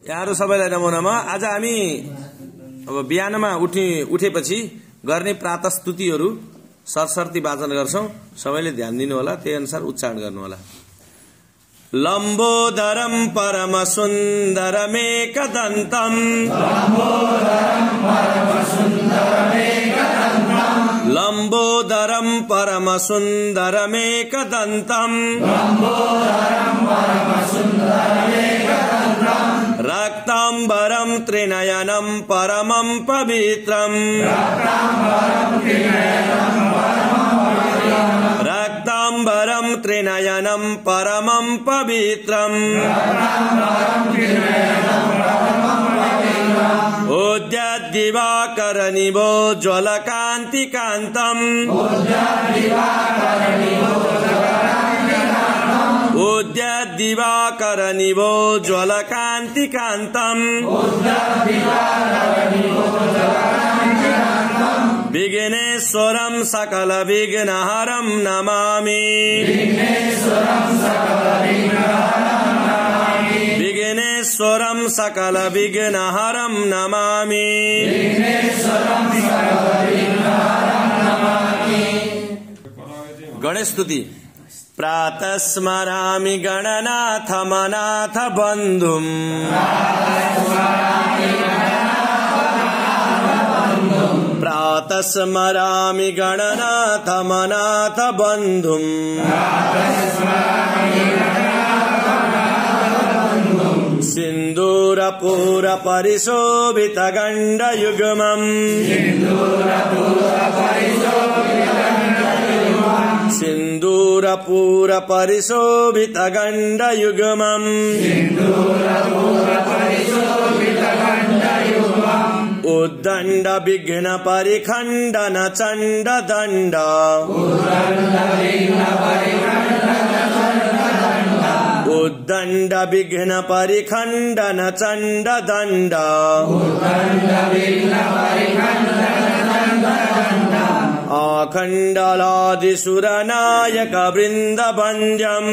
यहाँहरु सबैलाई नमो नमः। आज हामी अब बिहानमा उठेपछि गर्ने प्रातः स्तुतिहरु सरसर्ती वाचन गर्छौं। सबैले ध्यान दिनु होला, त्यही अनुसार उच्चारण गर्नु होला। लम्बोदरं परम सुन्दरमेकदन्तं लम्बोदरं परम सुन्दरमेकदन्तं रक्ताम्बरं त्रिनयनं परमं पवित्रम् रक्ताम्बरं त्रिनयनं परमं पवित्रम् उद्यद्दिवाकरनिभोज्ज्वलकान्तिकान्तम् उद्यद्दिवाकरनिभोज्ज्वलकान्तिकान्तम् विघ्नेश्वरं सकलविघ्नहरं नमामि विघ्नेश्वरं सकलविघ्नहरं नमामि। गणेश स्तुति। प्रातः स्मरामि गणनाथ मनाथ बन्धुम् प्रातः स्मरामि गणनाथ मनाथ बन्धुम् सिन्दूरपूर परिशोभित गण्डयुग्मम् सिन्दूरपूर परिशोभित गण्डयुग्मम् उद्दण्ड विघ्न परिखण्डन चण्ड दण्ड उद्दण्ड विघ्न परिखण्डन चण्ड दण्ड आखण्डलादिसुरनायक वृन्दवन्द्यम्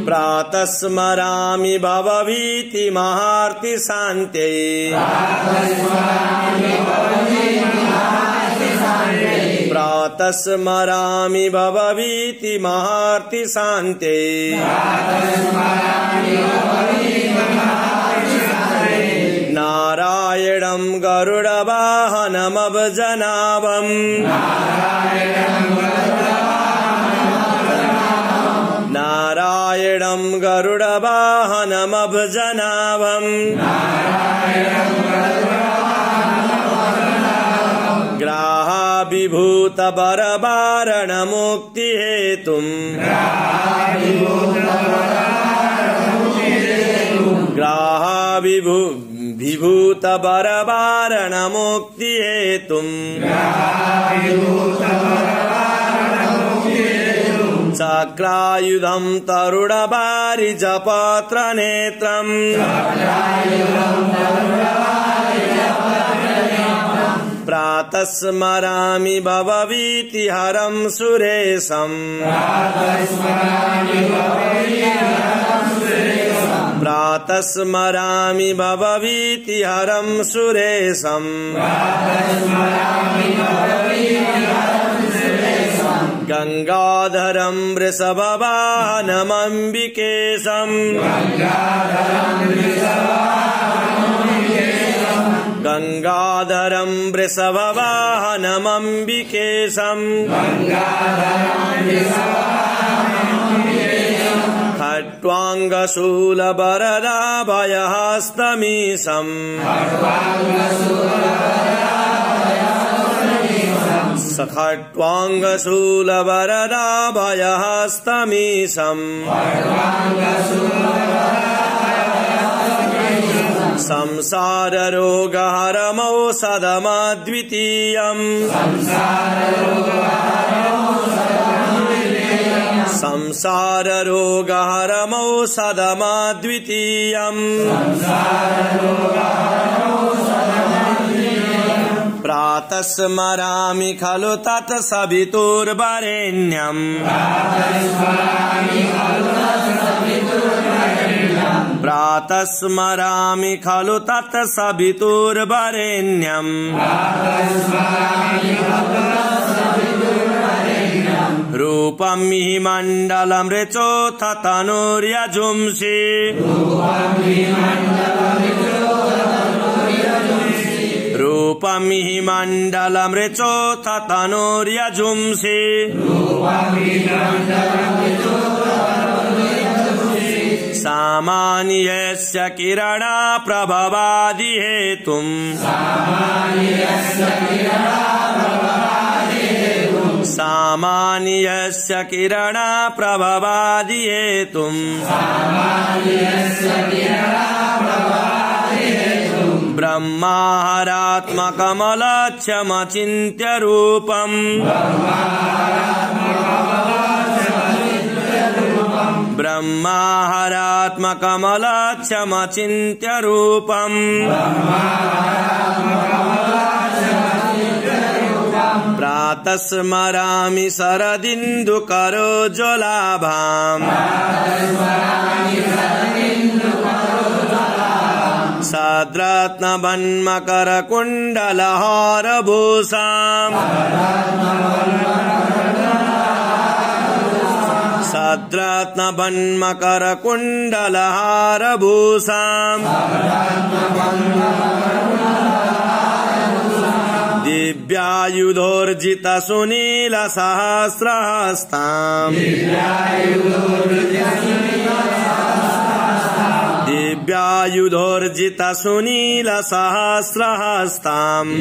प्रातः स्मरामि भवभीति महार्ति शान्त्यै प्रातः स्मरामि भवभीति महार्ति शान्त्यै नारायणं गरुडवाहनमभजनाभम् नारायणं गरुडवाहनमभजनाभम् ग्राहाभिभूत वरवारणमुक्तिहेतुम् ग्राहाभिभूत वरवारणमुक्तिहेतुम् चक्रायुधं तरुणवारिजपत्रनेत्रम् प्रातः स्मरामि भवभीति हरं सुरेशम् प्रातः स्मरामि भवभीति हरं सुरेशम् गंगाधरं वृषभवाहनमम्बिकेशम् गंगाधरं वृषभवाहनमम्बिकेशम् खट्वाङ्गशूलवरदाभयहस्तमीशम् खट्वाङ्गशूलवरदाभयहस्तमीशम् संसाररोगहरमौषधमद्वितीयम् संसाररोगहरमौषधमद्वितीयम् प्रातः स्मरामि खलु तत्सवितुर्वरेण्यम् प्रातः स्मरामि खलु तत्सवितुर्वरेण्यम् रूपं हि मण्डलं ऋचोऽथ तनुर्यजुंसि रूपं हि मण्डलं ऋचोऽथ तनुर्यजुंसि सामान्यस्य किरणा प्रभवादि हेतुम् सामान्यस्य किरणा प्रभवादि हेतुम् ब्रह्माहरात्मकमलक्ष्यमचिन्त्य रूपम् ब्रह्माहरात्मकमलक्ष्यमचिन्त्य रूपम् प्रातः स्मरामि शरदिन्दुकरोज्ज्वलाभाम् सद्रत्नवन्मकरकुण्डलहारभूषाम् सद्रत्नवन्मकरकुण्डलहारभूषाम् दिव्यायुधोर्जितसुनीलसहस्रहस्ताम् दिव्यायुधोर्जितसुनीलसहस्रहस्ताम्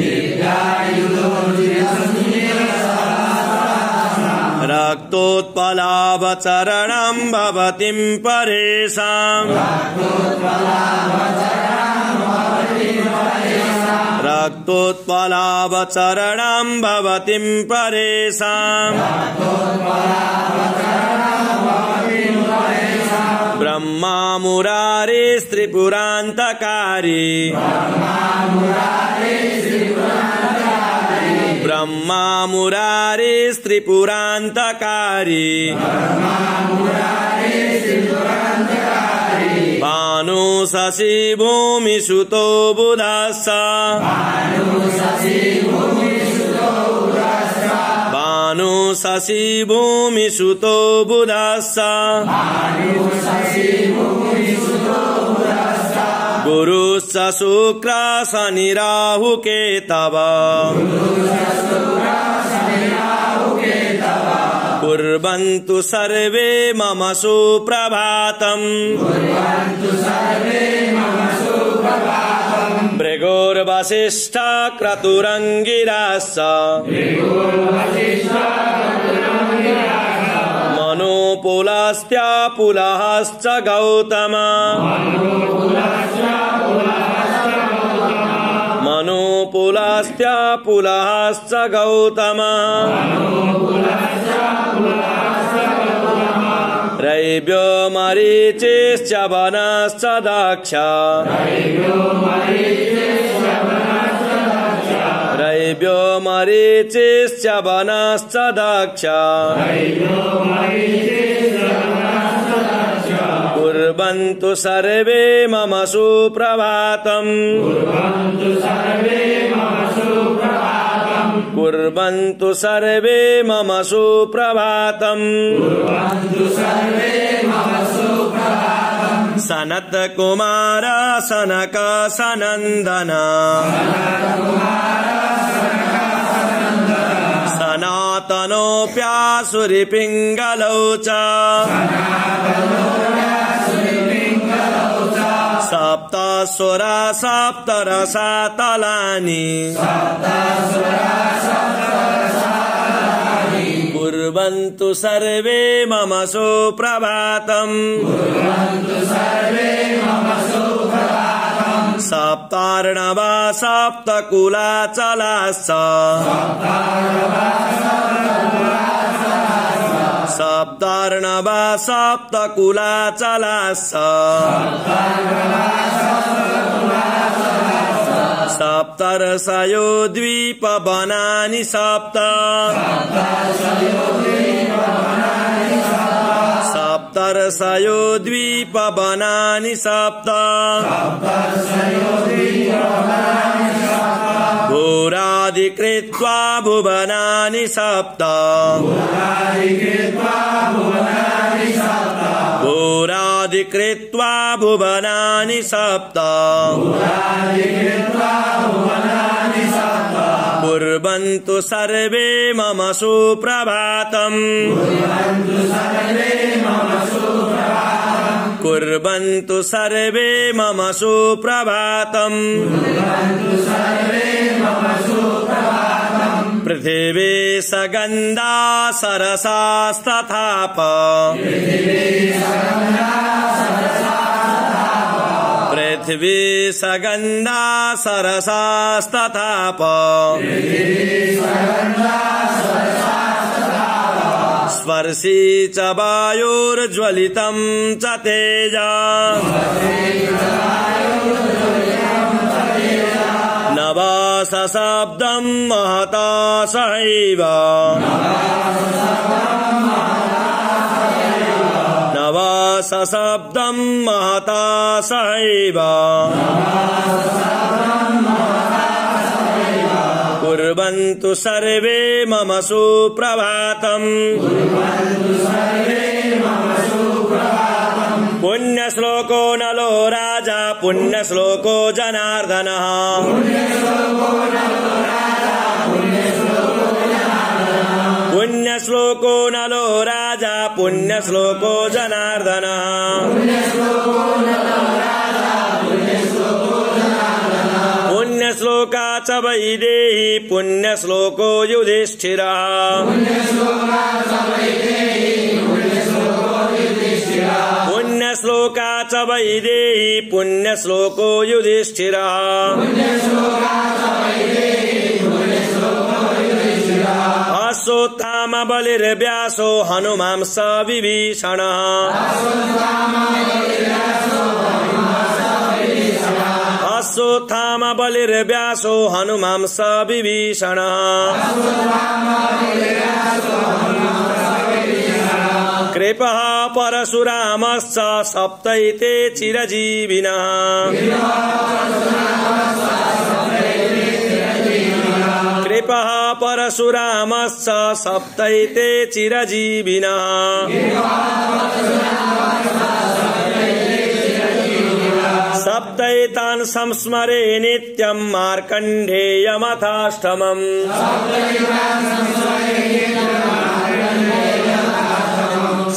रक्तोत्पलाभचरणं भवतीं परेशाम् रक्तोत्पलाभचरणं भवतीं परेशाम् ब्रह्मा मुरारी त्रिपुरान्तकारी ब्रह्मा मुरारी त्रिपुरान्तकारी भानु शशि भूमिसुतो बुधश्च भानु शशि भूमिसुतो बुधश्च गुरुश्च शुक्र शनि राहु केतव कुर्वन्तु सर्वे मम सुप्रभातम् भृगुर्वसिष्ठ क्रतुरङ्गिराश्च मनोपुलस्त्यापुलहश्च गौतम मनोपुलस्त्यापुलहश्च गौतम रैव्यो मरीचिश्च वनश्च दक्ष रैव्यो मरीचिश्च वनश्च दक्ष कुर्वन्तु सर्वे मम सुप्रभातम् कुर्वन्तु सर्वे मम सुप्रभातम् सनत कुमार सनक सनन्दन सनातनोऽप्यासुरिपिङ्गलौ च सप्तस्वरा सप्तरसातलानि कुर्वन्तु सर्वे मम सुप्रभातम् सप्तार्णवा सप्तकुलाचलाश्च सप्तार्णवा सप्तकुलाचलाश्च सप्तर्षयो द्वीपवनानि सप्त सप्तर्षयो द्वीपवनानि सप्त भूराधिकृत्वा भुवनानि सप्त भूराधिकृत्वा भुवनानि सप्त कुर्वन्तु सर्वे मम सुप्रभातम् कुर्वन्तु सर्वे मम सुप्रभातम् पृथिवी सगन्धा सरसास्तथाप पृथिवी सगन्धा सरसास्तथाप स्पर्शी च वायुर्ज्वलितं च तेजा नवास शब्दं महता सहैव नवास शब्दं महता सहैव कुर्वन्तु सर्वे मम सुप्रभातम् पुण्यश्लोको नलो राजा पुण्यश्लोको जनार्दनः पुण्यश्लोको नलो राजा पुण्यश्लोको जनार्दनः पुण्यश्लोका च वैदेही पुण्यश्लोको युधिष्ठिरः पुण्यश्लोका च वैदेही पुण्यश्लोको युधिष्ठिरः अश्वत्थाम बलिर्व्यासो हनुमांस विभीषणः अश्वत्थाम बलिर्व्यासो हनुमांस विभीषणः कृपः परशुरामश्च सप्तैते चिरजीविनः कृपः परशुरामश्च सप्तैते चिरजीविनः सप्तैतान् संस्मरे नित्यं मार्कण्डेयमथाष्टमम्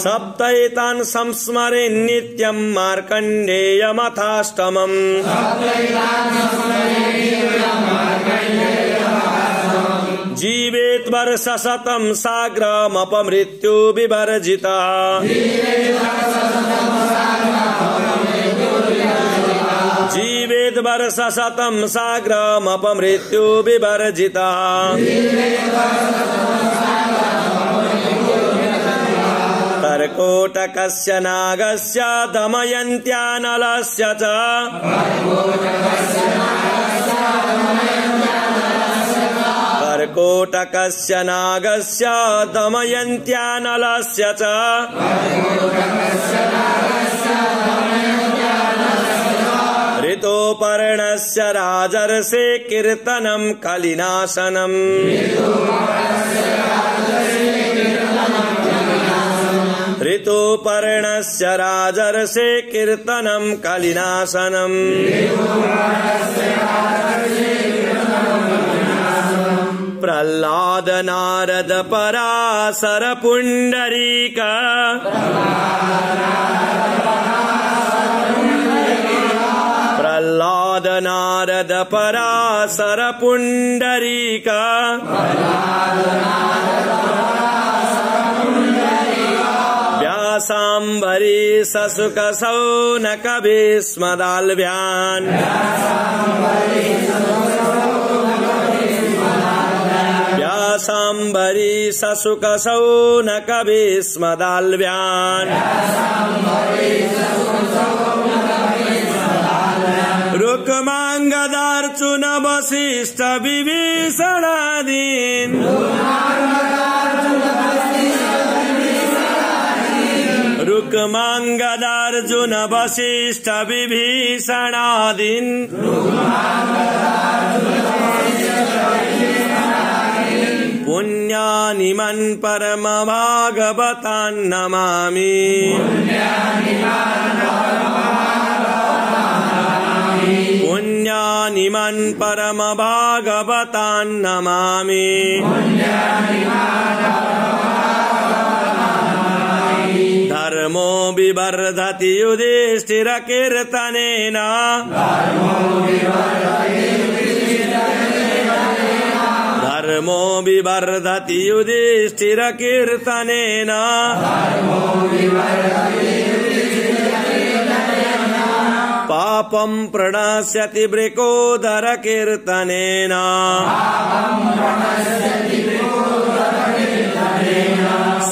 सप्तैतान् संस्मरे नित्यं मार्कण्डेयमथाष्टमम् जीवेत् वर्षशतं साग्रमपमृत्यु विवर्जितः जीवेत् वर्षशतं साग्रमपमृत्यु विवर्जितः कर्कोटकस्य नागस्य दमयन्त्यानलस्य च कर्कोटकस्य नागस्य दमयन्त्यानलस्य च ऋतोपर्णस्य राजर्षे कीर्तनं कलिनाशनम् ऋतोपर्णस्य राजर्षे कीर्तनं कलिनाशनम् प्रह्लाद नारद पराशर पुण्डरीक प्रह्लाद नारद पराशर पुण्डरीक व्यासाम्बरीश शुक शौनक भीष्मदाल्भ्यान् व्यासाम्बरीश शुक शौनक भीष्मदाल्भ्यान् रुक्माङ्गदार्जुन वसिष्ठ विभीषणादीन् रुक्माङ्गदार्जुन वसिष्ठ विभीषणादीन् पुण्यानिमन् परम भागवतान् नमामि पुण्यानिमन् परम भागवतान् नमामि धर्मो विवर्धति युधिष्ठिरकीर्तनेन धर्मो विवर्धति युधिष्ठिरकीर्तनेन पापं प्रणश्यति वृकोदरकीर्तनेन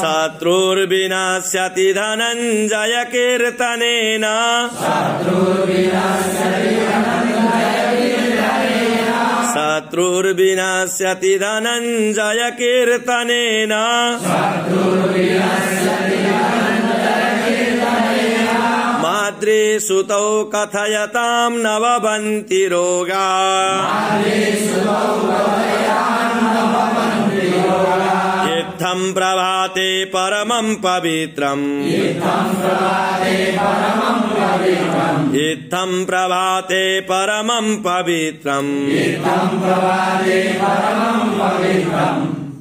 शत्रुर्विनाश्यति धनञ्जय कीर्तनेन शत्रुर्विनाश्यति धनञ्जय कीर्तनेन माद्रीसुतौ कथयतां नववन्ति रोगा इत्थं प्रभाते परमं पवित्रम् इत्थं प्रभाते परमं पवित्रम्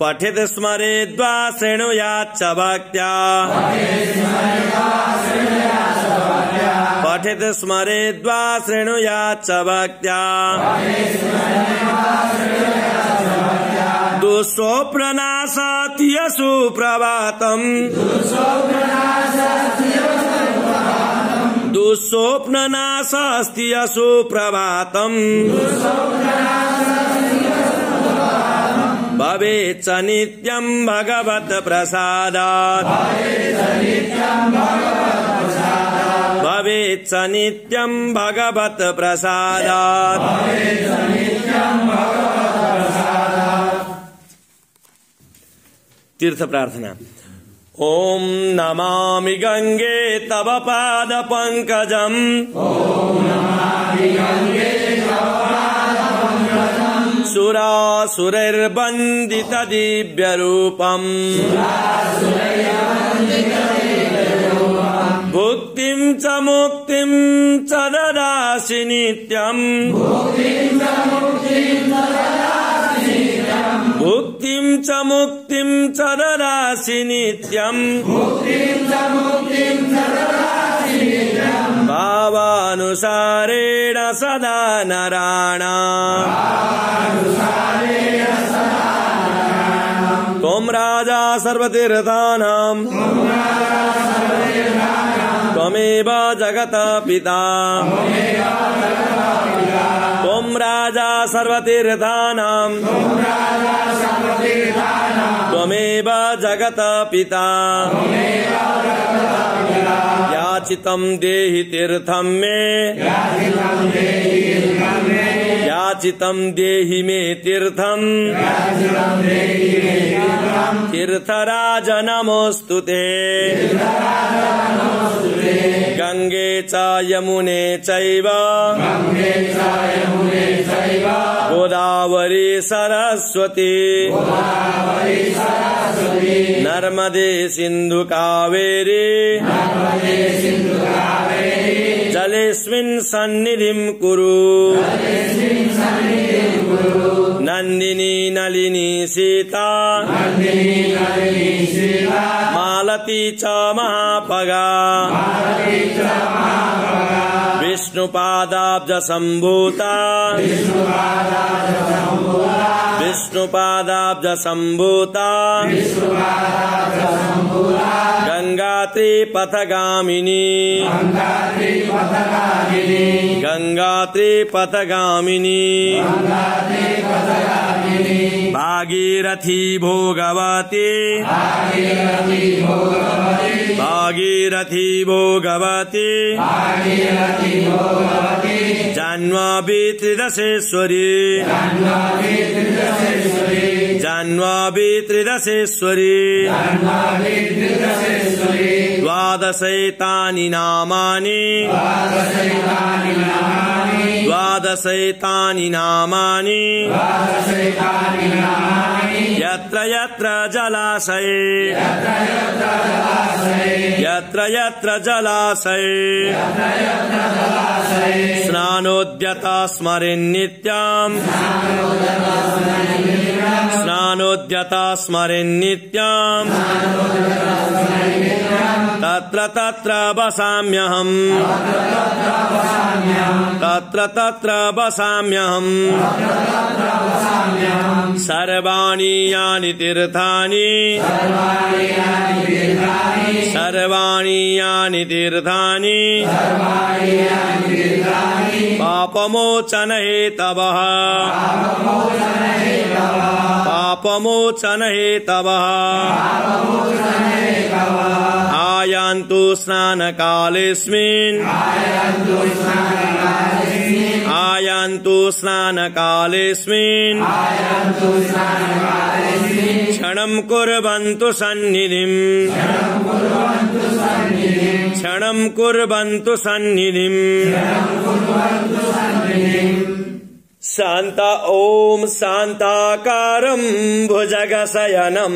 पठित स्मरेद्वा शृणुयाच्च भक्त्या पठित स्मरेद्वा शृणुयाच्च भक्त्या दुःस्वप्ननाशाति सुप्रभातम् दुःस्वप्ननाशास्ति सुप्रभातम् भवेच्च नित्यं भगवत् प्रसादात् भवेच्च नित्यं भगवत् प्रसादात् तीर्थ प्रार्थना। ओम नमामि गंगे तव पाद पंकजम् सुरासुरैर्वन्दित दिव्य रूपम् भुक्तिं च मुक्तिं च ददासि नित्यम् भुक्तिं च मुक्तिं च ददासि नित्यम् भावानुसारेण सदा नराणाम् त्वं राजा सर्वतीर्थानां त्वमेव जगत पिता त्वं राजा सर्वतीर्थानां त्वमेव जगत पिता याचितं देहि तीर्थं मे याचितं देहि मे तीर्थं तीर्थराज नमोस्तुते गंगे च यमुने चैव गोदावरी सरस्वती नर्मदे सिंधु कावेरी जलेस्मिन् सन्निधिं कुरु नंदिनी नलिनी सीता मालती च महापगा विष्णुपादाब्ज संभूता विष्णुपादाब्ज संभूता गंगात्री पथगामिनी गंगात्री पथगामिनी भागीरथी भोगवती भागीरथी भोगवती जाह्नवी त्रिदशेश्वरी जाह्नवी त्रिदशेश्वरी द्वादशैतानि नामानि द्वादशैतानि नामानि यत्र यत्र जलाशये यत्र यत्र जलाशये स्नानोद्यता स्मरेन्नित्यम् स्नानोद्यता स्मरेन्नित्यम् तत्र तत्र वसाम्यहम् तत्र तत्र वसाम्यहम् सर्वाणि यानि तीर्थानि सर्वाणि यानि तीर्थानि पापमोचन हेतवः पापमोचन हेतवः आयान्तु स्नानकालेऽस्मिन् आयान्तु स्नानकालेऽस्मिन् क्षणं कुर्वन्तु सन्निधिम् क्षणं कुर्वन्तु सन्निधिम् शान्त ॐ शान्ताकारं भुजगशयनं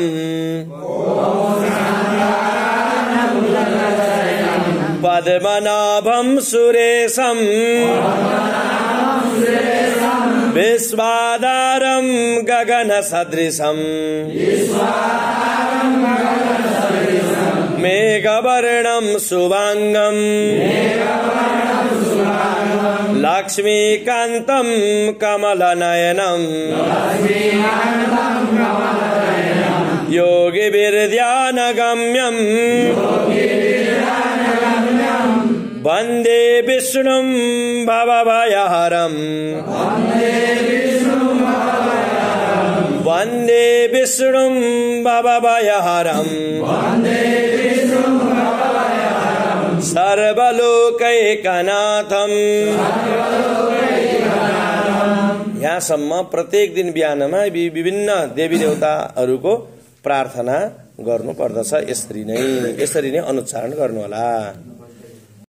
पद्मनाभं सुरेशं विश्वाधारं गगनसदृशं मेघवर्णं शुभांगं लक्ष्मीकान्तं कमलनयनं योगिभिर्ध्यानगम्यं वन्दे विष्णुं भवभयहरम् वन्दे विष्णुं भवभयहरम् सर्वलोकैकनाथम्। यहाँसम्म प्रत्येक दिन बिहानमा विभिन्न देवी देवताहरूको प्रार्थना गर्नुपर्दछ। यसरी नै अनुच्चारण गर्नुहोला।